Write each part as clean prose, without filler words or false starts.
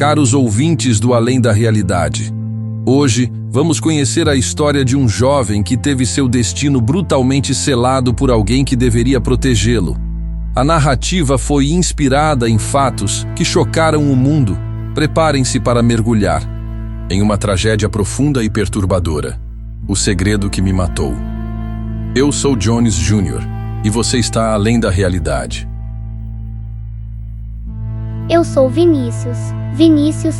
Caros ouvintes do Além da Realidade, hoje vamos conhecer a história de um jovem que teve seu destino brutalmente selado por alguém que deveria protegê-lo. A narrativa foi inspirada em fatos que chocaram o mundo. Preparem-se para mergulhar em uma tragédia profunda e perturbadora. O segredo que me matou. Eu sou Jones Jr. e você está além da realidade. Eu sou Vinícius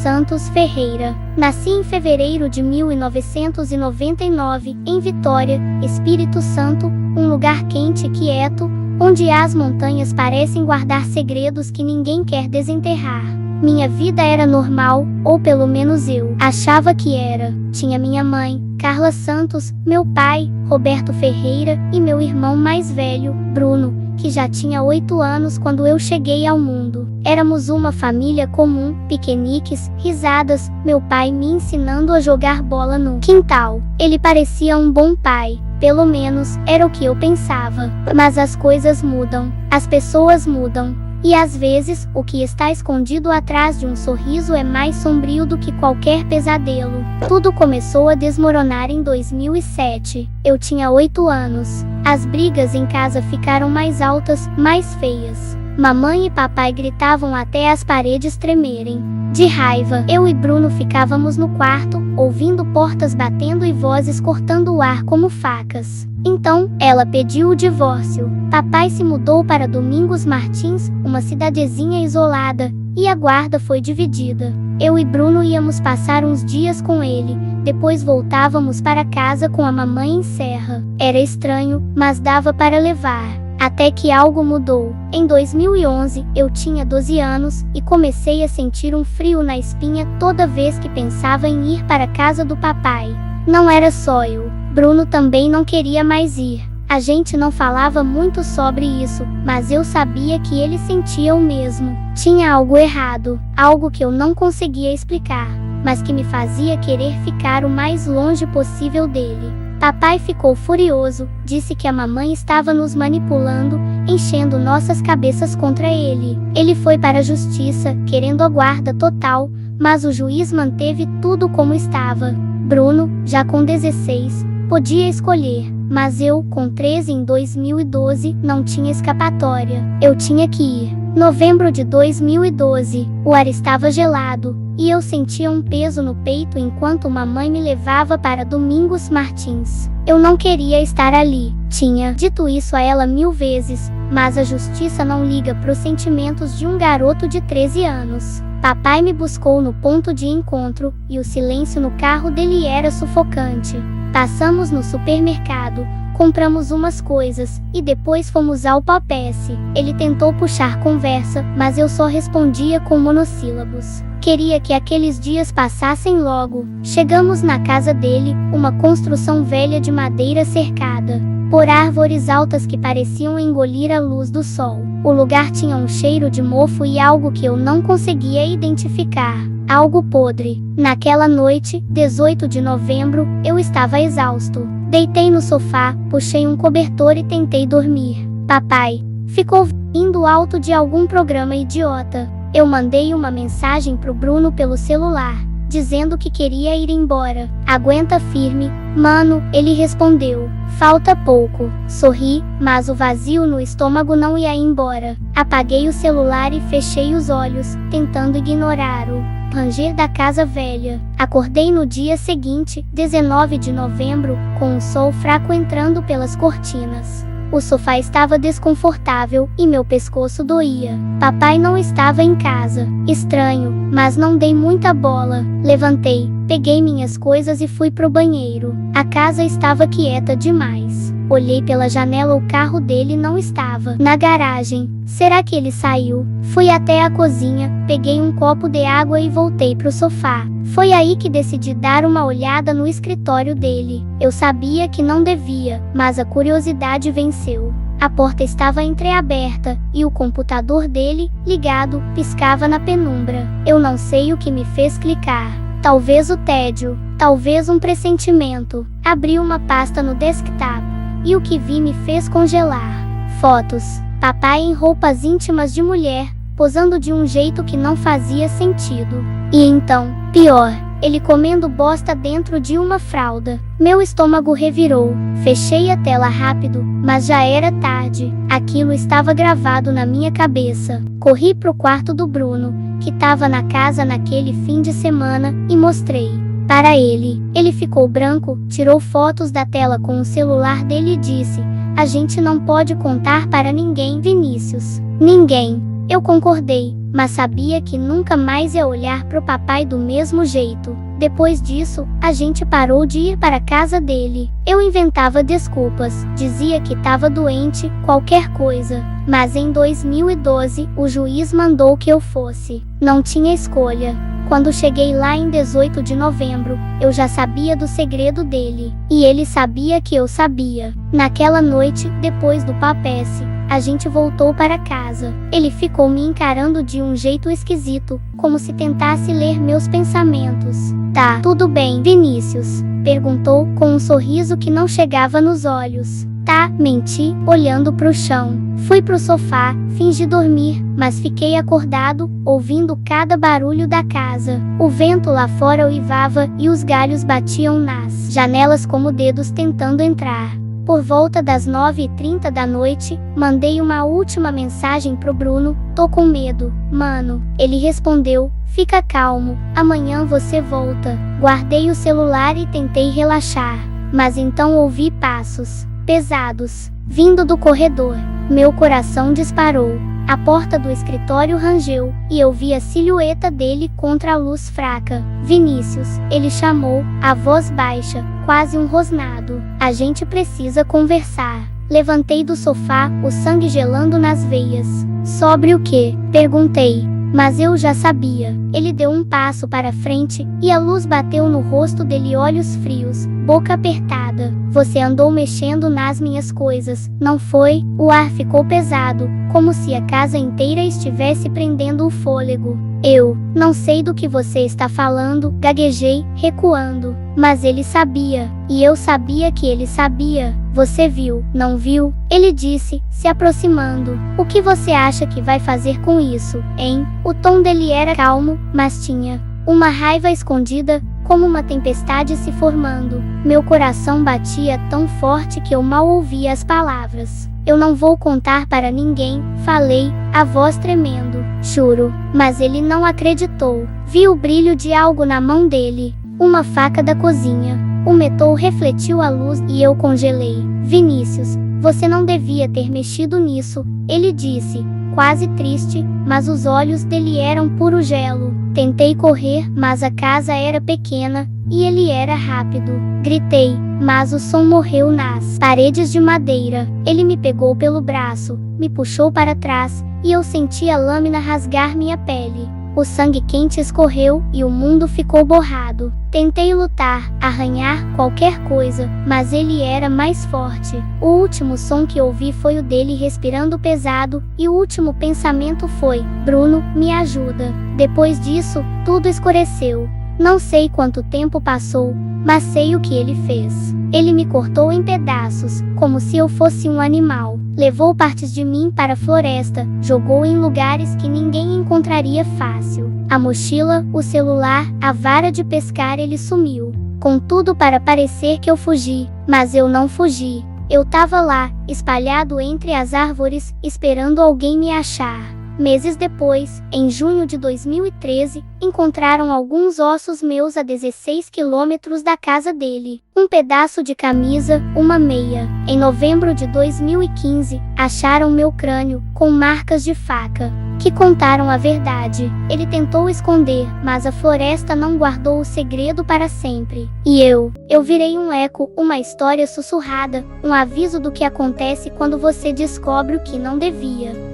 Santos Ferreira. Nasci em fevereiro de 1999, em Vitória, Espírito Santo, um lugar quente e quieto, onde as montanhas parecem guardar segredos que ninguém quer desenterrar. Minha vida era normal, ou pelo menos eu achava que era. Tinha minha mãe, Carla Santos, meu pai, Roberto Ferreira, e meu irmão mais velho, Bruno, que já tinha 8 anos quando eu cheguei ao mundo. Éramos uma família comum, piqueniques, risadas, meu pai me ensinando a jogar bola no quintal. Ele parecia um bom pai, pelo menos, era o que eu pensava. Mas as coisas mudam, as pessoas mudam. E às vezes, o que está escondido atrás de um sorriso é mais sombrio do que qualquer pesadelo. Tudo começou a desmoronar em 2007. Eu tinha 8 anos. As brigas em casa ficaram mais altas, mais feias. Mamãe e papai gritavam até as paredes tremerem. De raiva, eu e Bruno ficávamos no quarto, ouvindo portas batendo e vozes cortando o ar como facas. Então, ela pediu o divórcio. Papai se mudou para Domingos Martins, uma cidadezinha isolada, e a guarda foi dividida. Eu e Bruno íamos passar uns dias com ele, depois voltávamos para casa com a mamãe em Serra. Era estranho, mas dava para levar. Até que algo mudou. Em 2011, eu tinha 12 anos, e comecei a sentir um frio na espinha toda vez que pensava em ir para a casa do papai. Não era só eu. Bruno também não queria mais ir. A gente não falava muito sobre isso, mas eu sabia que ele sentia o mesmo. Tinha algo errado, algo que eu não conseguia explicar, mas que me fazia querer ficar o mais longe possível dele. Papai ficou furioso, disse que a mamãe estava nos manipulando, enchendo nossas cabeças contra ele. Ele foi para a justiça, querendo a guarda total, mas o juiz manteve tudo como estava. Bruno, já com 16, podia escolher, mas eu, com 13 em 2012, não tinha escapatória. Eu tinha que ir. Novembro de 2012, o ar estava gelado, e eu sentia um peso no peito enquanto mamãe me levava para Domingos Martins. Eu não queria estar ali. Tinha dito isso a ela 1000 vezes, mas a justiça não liga para os sentimentos de um garoto de 13 anos. Papai me buscou no ponto de encontro, e o silêncio no carro dele era sufocante. Passamos no supermercado, compramos umas coisas, e depois fomos ao Papesse. Ele tentou puxar conversa, mas eu só respondia com monossílabos. Queria que aqueles dias passassem logo. Chegamos na casa dele, uma construção velha de madeira cercada por árvores altas que pareciam engolir a luz do sol. O lugar tinha um cheiro de mofo e algo que eu não conseguia identificar. Algo podre. Naquela noite, 18 de novembro, eu estava exausto. Deitei no sofá, puxei um cobertor e tentei dormir. Papai ficou indo alto de algum programa idiota. Eu mandei uma mensagem pro Bruno pelo celular, dizendo que queria ir embora. Aguenta firme, mano, ele respondeu. Falta pouco. Sorri, mas o vazio no estômago não ia embora. Apaguei o celular e fechei os olhos, tentando ignorar o ranger da casa velha. Acordei no dia seguinte, 19 de novembro, com o sol fraco entrando pelas cortinas. O sofá estava desconfortável, e meu pescoço doía. Papai não estava em casa. Estranho, mas não dei muita bola. Levantei, peguei minhas coisas e fui pro banheiro. A casa estava quieta demais. Olhei pela janela, o carro dele não estava na garagem. Será que ele saiu? Fui até a cozinha, peguei um copo de água e voltei pro sofá. Foi aí que decidi dar uma olhada no escritório dele. Eu sabia que não devia, mas a curiosidade venceu. A porta estava entreaberta, e o computador dele, ligado, piscava na penumbra. Eu não sei o que me fez clicar. Talvez o tédio, talvez um pressentimento. Abri uma pasta no desktop, e o que vi me fez congelar. Fotos. Papai em roupas íntimas de mulher, posando de um jeito que não fazia sentido. E então, pior, ele comendo bosta dentro de uma fralda. Meu estômago revirou. Fechei a tela rápido, mas já era tarde. Aquilo estava gravado na minha cabeça. Corri pro quarto do Bruno, que estava na casa naquele fim de semana, e mostrei para ele. Ele ficou branco, tirou fotos da tela com o celular dele e disse: "A gente não pode contar para ninguém, Vinícius." Ninguém. Eu concordei, mas sabia que nunca mais ia olhar pro papai do mesmo jeito. Depois disso, a gente parou de ir para a casa dele. Eu inventava desculpas, dizia que estava doente, qualquer coisa. Mas em 2012, o juiz mandou que eu fosse. Não tinha escolha. Quando cheguei lá em 18 de novembro, eu já sabia do segredo dele. E ele sabia que eu sabia. Naquela noite, depois do papesse, a gente voltou para casa. Ele ficou me encarando de um jeito esquisito, como se tentasse ler meus pensamentos. "Tá tudo bem, Vinícius?" perguntou, com um sorriso que não chegava nos olhos. "Tá", menti, olhando pro chão. Fui pro sofá, fingi dormir, mas fiquei acordado, ouvindo cada barulho da casa. O vento lá fora uivava e os galhos batiam nas janelas como dedos tentando entrar. Por volta das 9h30 da noite, mandei uma última mensagem pro Bruno: "Tô com medo, mano." Ele respondeu: "Fica calmo, amanhã você volta." Guardei o celular e tentei relaxar. Mas então ouvi passos pesados vindo do corredor. Meu coração disparou. A porta do escritório rangeu, e eu vi a silhueta dele contra a luz fraca. "Vinícius", ele chamou, a voz baixa, quase um rosnado. "A gente precisa conversar." Levantei do sofá, o sangue gelando nas veias. "Sobre o quê?" perguntei. Mas eu já sabia. Ele deu um passo para frente, e a luz bateu no rosto dele, olhos frios, boca apertada. "Você andou mexendo nas minhas coisas, não foi?" O ar ficou pesado, como se a casa inteira estivesse prendendo o fôlego. "Eu não sei do que você está falando", gaguejei, recuando. Mas ele sabia, e eu sabia que ele sabia. "Você viu, não viu?" ele disse, se aproximando. "O que você acha que vai fazer com isso, hein?" O tom dele era calmo, mas tinha uma raiva escondida, como uma tempestade se formando. Meu coração batia tão forte que eu mal ouvia as palavras. "Eu não vou contar para ninguém", falei, a voz tremendo. "Juro." Mas ele não acreditou. Vi o brilho de algo na mão dele. Uma faca da cozinha. O metal refletiu a luz e eu congelei. "Vinícius, você não devia ter mexido nisso", ele disse, quase triste, mas os olhos dele eram puro gelo. Tentei correr, mas a casa era pequena, e ele era rápido. Gritei, mas o som morreu nas paredes de madeira. Ele me pegou pelo braço, me puxou para trás, e eu senti a lâmina rasgar minha pele. O sangue quente escorreu, e o mundo ficou borrado. Tentei lutar, arranhar qualquer coisa, mas ele era mais forte. O último som que ouvi foi o dele respirando pesado, e o último pensamento foi: "Bruno, me ajuda." Depois disso, tudo escureceu. Não sei quanto tempo passou, mas sei o que ele fez. Ele me cortou em pedaços, como se eu fosse um animal. Levou partes de mim para a floresta, jogou em lugares que ninguém encontraria fácil. A mochila, o celular, a vara de pescar, ele sumiu. Com tudo para parecer que eu fugi, mas eu não fugi. Eu tava lá, espalhado entre as árvores, esperando alguém me achar. Meses depois, em junho de 2013, encontraram alguns ossos meus a 16 quilômetros da casa dele. Um pedaço de camisa, uma meia. Em novembro de 2015, acharam meu crânio, com marcas de faca, que contaram a verdade. Ele tentou esconder, mas a floresta não guardou o segredo para sempre. E eu virei um eco, uma história sussurrada, um aviso do que acontece quando você descobre o que não devia.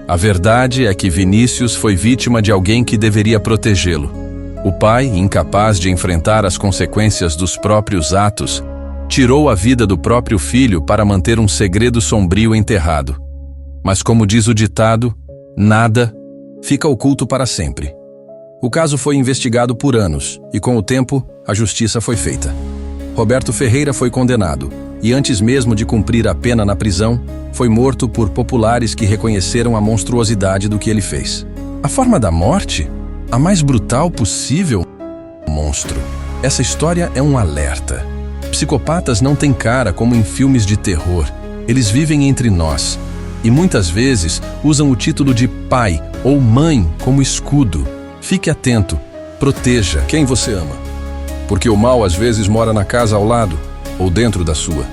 A verdade é que Vinícius foi vítima de alguém que deveria protegê-lo. O pai, incapaz de enfrentar as consequências dos próprios atos, tirou a vida do próprio filho para manter um segredo sombrio enterrado. Mas como diz o ditado, nada fica oculto para sempre. O caso foi investigado por anos e, com o tempo, a justiça foi feita. Roberto Ferreira foi condenado e antes mesmo de cumprir a pena na prisão, foi morto por populares que reconheceram a monstruosidade do que ele fez. A forma da morte, a mais brutal possível, monstro. Essa história é um alerta. Psicopatas não têm cara como em filmes de terror. Eles vivem entre nós e muitas vezes usam o título de pai ou mãe como escudo. Fique atento, proteja quem você ama, porque o mal às vezes mora na casa ao lado ou dentro da sua.